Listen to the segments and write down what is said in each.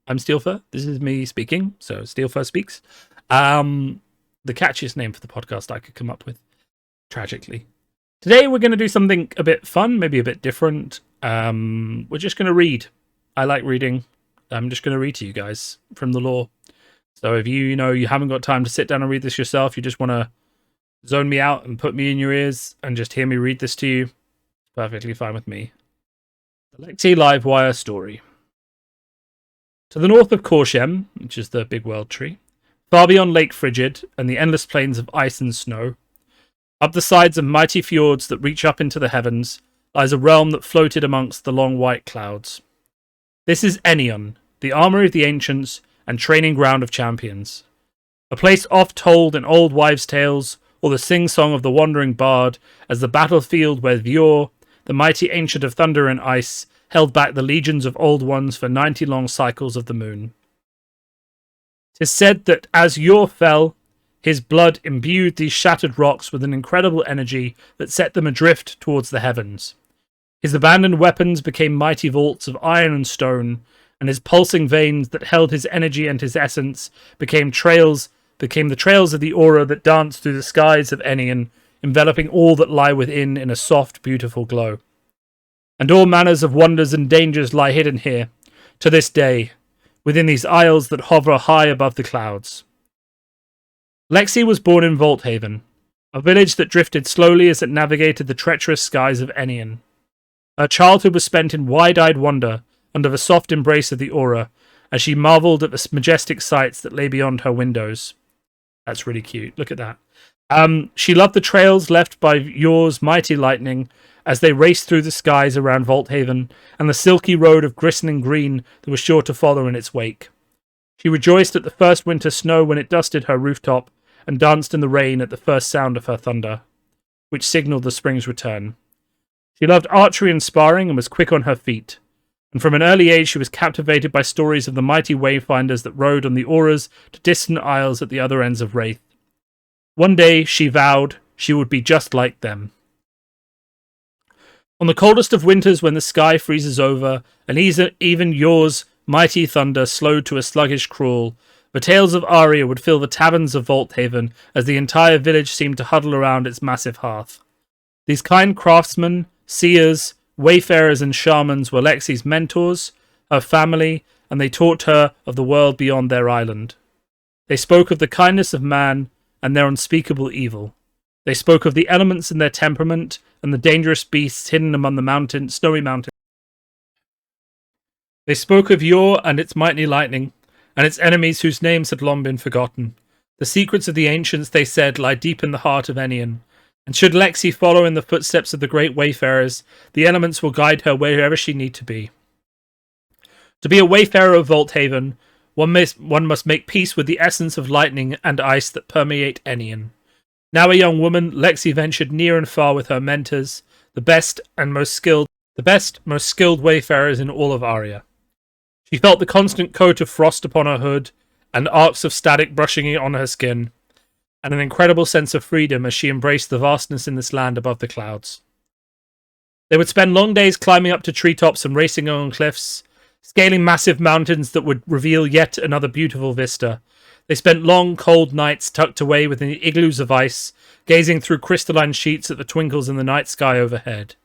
I'm Steelfur. This is me speaking, so Steelfur speaks. The catchiest name for the podcast I could come up with, tragically. Today we're going to do something a bit fun, maybe a bit different. We're just going to read. I like reading. I'm just going to read to you guys from the lore. So if you haven't got time to sit down and read this yourself, you just want to zone me out and put me in your ears and just hear me read this to you, it's perfectly fine with me. The Lexi Livewire story. To the north of Korshem, which is the big world tree, far beyond Lake Frigid and the endless plains of ice and snow, up the sides of mighty fjords that reach up into the heavens, lies a realm that floated amongst the long white clouds. This is Enion, the armory of the ancients and training ground of champions. A place oft told in old wives' tales, or the sing-song of the wandering bard, as the battlefield where Vior, the mighty ancient of thunder and ice, held back the legions of old ones for 90 long cycles of the moon. 'Tis said that as Yor fell, his blood imbued these shattered rocks with an incredible energy that set them adrift towards the heavens. His abandoned weapons became mighty vaults of iron and stone, and his pulsing veins that held his energy and his essence became the trails of the aura that danced through the skies of Enion, enveloping all that lie within in a soft, beautiful glow. And all manners of wonders and dangers lie hidden here, to this day, within these isles that hover high above the clouds. Lexi was born in Volthaven, a village that drifted slowly as it navigated the treacherous skies of Enion. Her childhood was spent in wide-eyed wonder under the soft embrace of the aura, as she marvelled at the majestic sights that lay beyond her windows. That's really cute. Look at that. She loved the trails left by Yor's mighty lightning as they raced through the skies around Volthaven, and the silky road of glistening green that was sure to follow in its wake. She rejoiced at the first winter snow when it dusted her rooftop, and danced in the rain at the first sound of her thunder, which signalled the spring's return. She loved archery and sparring and was quick on her feet, and from an early age she was captivated by stories of the mighty wayfinders that rode on the auras to distant isles at the other ends of Wraith. One day, she vowed, she would be just like them. On the coldest of winters, when the sky freezes over, and even Yor's mighty thunder slowed to a sluggish crawl, the tales of Aria would fill the taverns of Volthaven as the entire village seemed to huddle around its massive hearth. These kind craftsmen, seers, wayfarers and shamans were Lexi's mentors, her family, and they taught her of the world beyond their island. They spoke of the kindness of man and their unspeakable evil. They spoke of the elements in their temperament and the dangerous beasts hidden among the snowy mountains. They spoke of Yor and its mighty lightning, and its enemies whose names had long been forgotten. The secrets of the ancients, they said, lie deep in the heart of Enion, and should Lexi follow in the footsteps of the great wayfarers, the elements will guide her wherever she need to be. To be a wayfarer of Volthaven, one must make peace with the essence of lightning and ice that permeate Enion. Now a young woman, Lexi ventured near and far with her mentors, the best, most skilled wayfarers in all of Aria. She felt the constant coat of frost upon her hood, and arcs of static brushing on her skin, and an incredible sense of freedom as she embraced the vastness in this land above the clouds. They would spend long days climbing up to treetops and racing on cliffs, scaling massive mountains that would reveal yet another beautiful vista. They spent long, cold nights tucked away within the igloos of ice, gazing through crystalline sheets at the twinkles in the night sky overhead.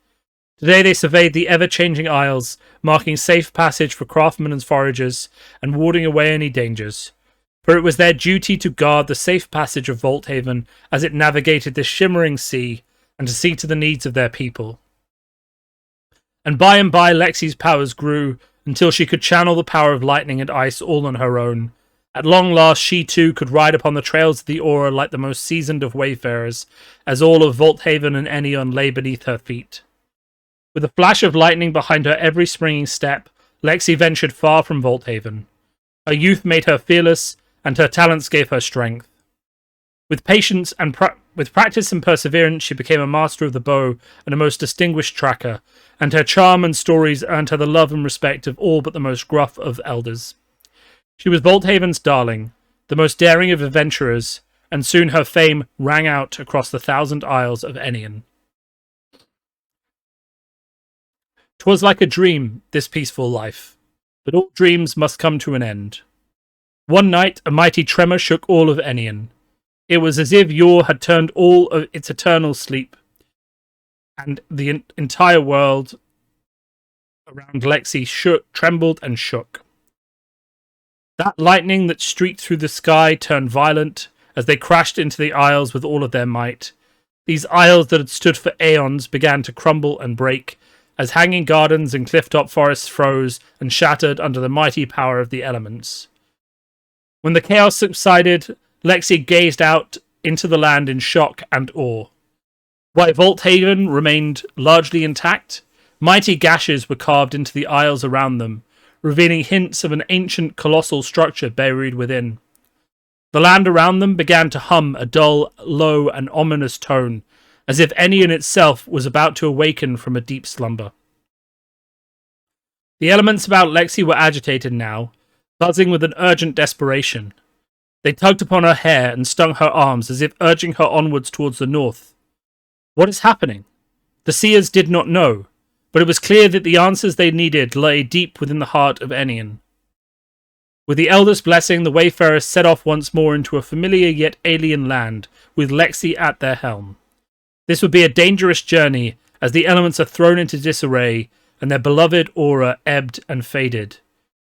Today they surveyed the ever-changing isles, marking safe passage for craftsmen and foragers, and warding away any dangers. For it was their duty to guard the safe passage of Volthaven as it navigated this shimmering sea, and to see to the needs of their people. And by Lexi's powers grew, until she could channel the power of lightning and ice all on her own. At long last she too could ride upon the trails of the aura like the most seasoned of wayfarers, as all of Volthaven and Enion lay beneath her feet. With a flash of lightning behind her every springing step, Lexi ventured far from Volthaven. Her youth made her fearless, and her talents gave her strength. With patience and with practice and perseverance, she became a master of the bow and a most distinguished tracker, and her charm and stories earned her the love and respect of all but the most gruff of elders. She was Volthaven's darling, the most daring of adventurers, and soon her fame rang out across the 1,000 isles of Enion. 'Twas like a dream, this peaceful life. but all dreams must come to an end. One night, a mighty tremor shook all of Enion. It was as if Yor had turned all of its eternal sleep, and the entire world around Lexi trembled and shook. That lightning that streaked through the sky turned violent as they crashed into the isles with all of their might. These isles that had stood for aeons began to crumble and break as hanging gardens and cliff-top forests froze and shattered under the mighty power of the elements. When the chaos subsided, Lexi gazed out into the land in shock and awe. While Volthaven remained largely intact, mighty gashes were carved into the isles around them, revealing hints of an ancient colossal structure buried within. The land around them began to hum a dull, low, and ominous tone, as if Enion itself was about to awaken from a deep slumber. The elements about Lexi were agitated now, buzzing with an urgent desperation. They tugged upon her hair and stung her arms as if urging her onwards towards the north. What is happening? The seers did not know, but it was clear that the answers they needed lay deep within the heart of Enion. With the Elder's blessing, the wayfarers set off once more into a familiar yet alien land, with Lexi at their helm. This would be a dangerous journey, as the elements are thrown into disarray, and their beloved aura ebbed and faded.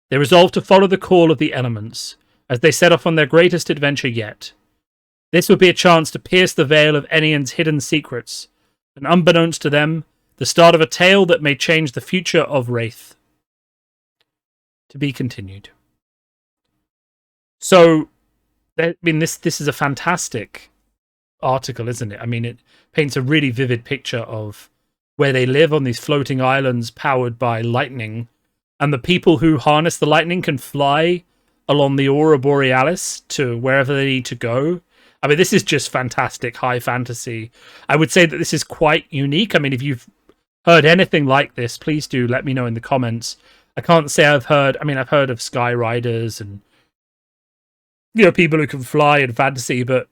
They resolved to follow the call of the elements, as they set off on their greatest adventure yet. This would be a chance to pierce the veil of Enion's hidden secrets, and unbeknownst to them, the start of a tale that may change the future of Wraith. To be continued. So, I mean, this is a fantastic article, isn't it? I mean, it paints a really vivid picture of where they live on these floating islands powered by lightning, and the people who harness the lightning can fly along the Aurora Borealis to wherever they need to go. I mean, this is just fantastic high fantasy. I would say that this is quite unique. I mean, if you've heard anything like this, please do let me know in the comments. I can't say I've heard of Sky Riders and, you know, people who can fly in fantasy, but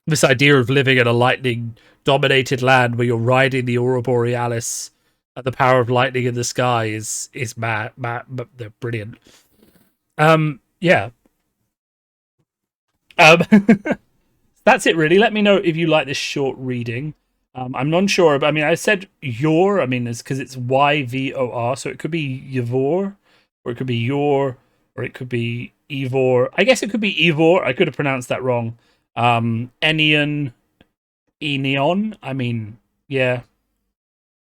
this idea of living in a lightning-dominated land where you're riding the Aurora Borealis at the power of lightning in the sky is mad, but they're brilliant. Yeah. That's it, really. Let me know if you like this short reading. I'm not sure, but I mean, I said Yor. I mean, it's because it's YVOR, so it could be Yvor, or it could be Yor, or it could be Evor. I guess it could be Evor. I could have pronounced that wrong. Enion. I mean, yeah.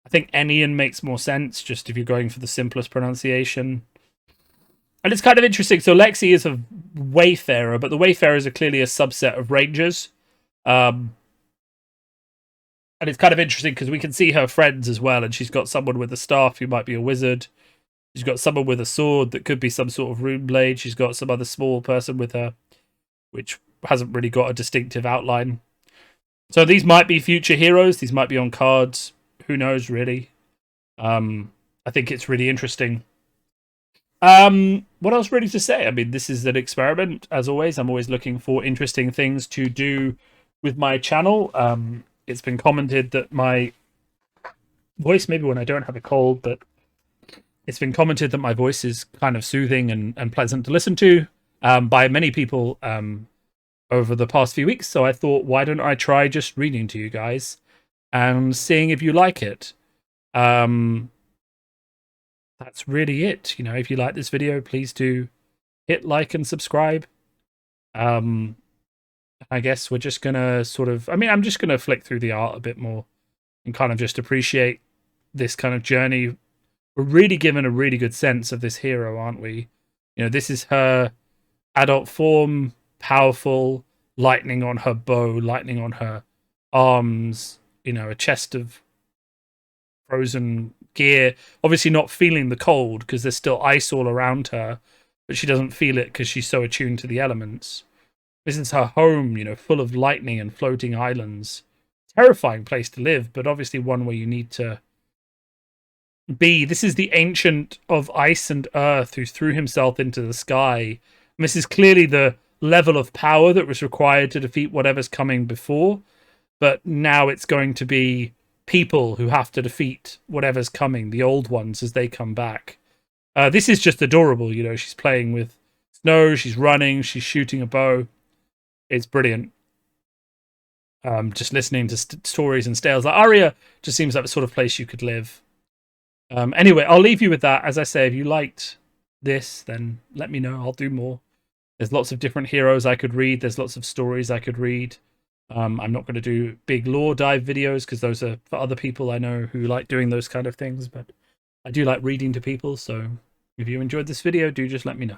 I think Enion makes more sense, just if you're going for the simplest pronunciation. And it's kind of interesting. So Lexi is a wayfarer, but the wayfarers are clearly a subset of rangers. And it's kind of interesting because we can see her friends as well, and she's got someone with a staff who might be a wizard. She's got someone with a sword that could be some sort of rune blade. She's got some other small person with her, which hasn't really got a distinctive outline. So these might be future heroes. These might be on cards. Who knows, really? I think it's really interesting. What else really to say? I mean, this is an experiment, as always. I'm always looking for interesting things to do with my channel. It's been commented that my voice, maybe when I don't have a cold, but it's been commented that my voice is kind of soothing and pleasant to listen to by many people over the past few weeks. So I thought, why don't I try just reading to you guys and seeing if you like it? That's really it. You know, if you like this video, please do hit like and subscribe. I guess we're just gonna sort of, I mean, I'm just gonna flick through the art a bit more and kind of just appreciate this kind of journey. We're really given a really good sense of this hero, aren't we? You know, this is her adult form, powerful, lightning on her bow, lightning on her arms, you know, a chest of frozen gear, obviously not feeling the cold because there's still ice all around her, but she doesn't feel it because she's so attuned to the elements. This is her home, you know, full of lightning and floating islands. Terrifying place to live, but obviously one where you need to be. This is the ancient of ice and earth who threw himself into the sky. And this is clearly the level of power that was required to defeat whatever's coming before, but now it's going to be people who have to defeat whatever's coming, the old ones, as they come back. This is just adorable. You know, she's playing with snow, she's running, she's shooting a bow. It's brilliant. Just listening to stories and tales. Like Aria just seems like the sort of place you could live. Anyway, I'll leave you with that. As I say, if you liked this, then let me know. I'll do more. There's lots of different heroes I could read. There's lots of stories I could read. I'm not going to do big lore dive videos because those are for other people I know who like doing those kind of things. But I do like reading to people. So if you enjoyed this video, do just let me know.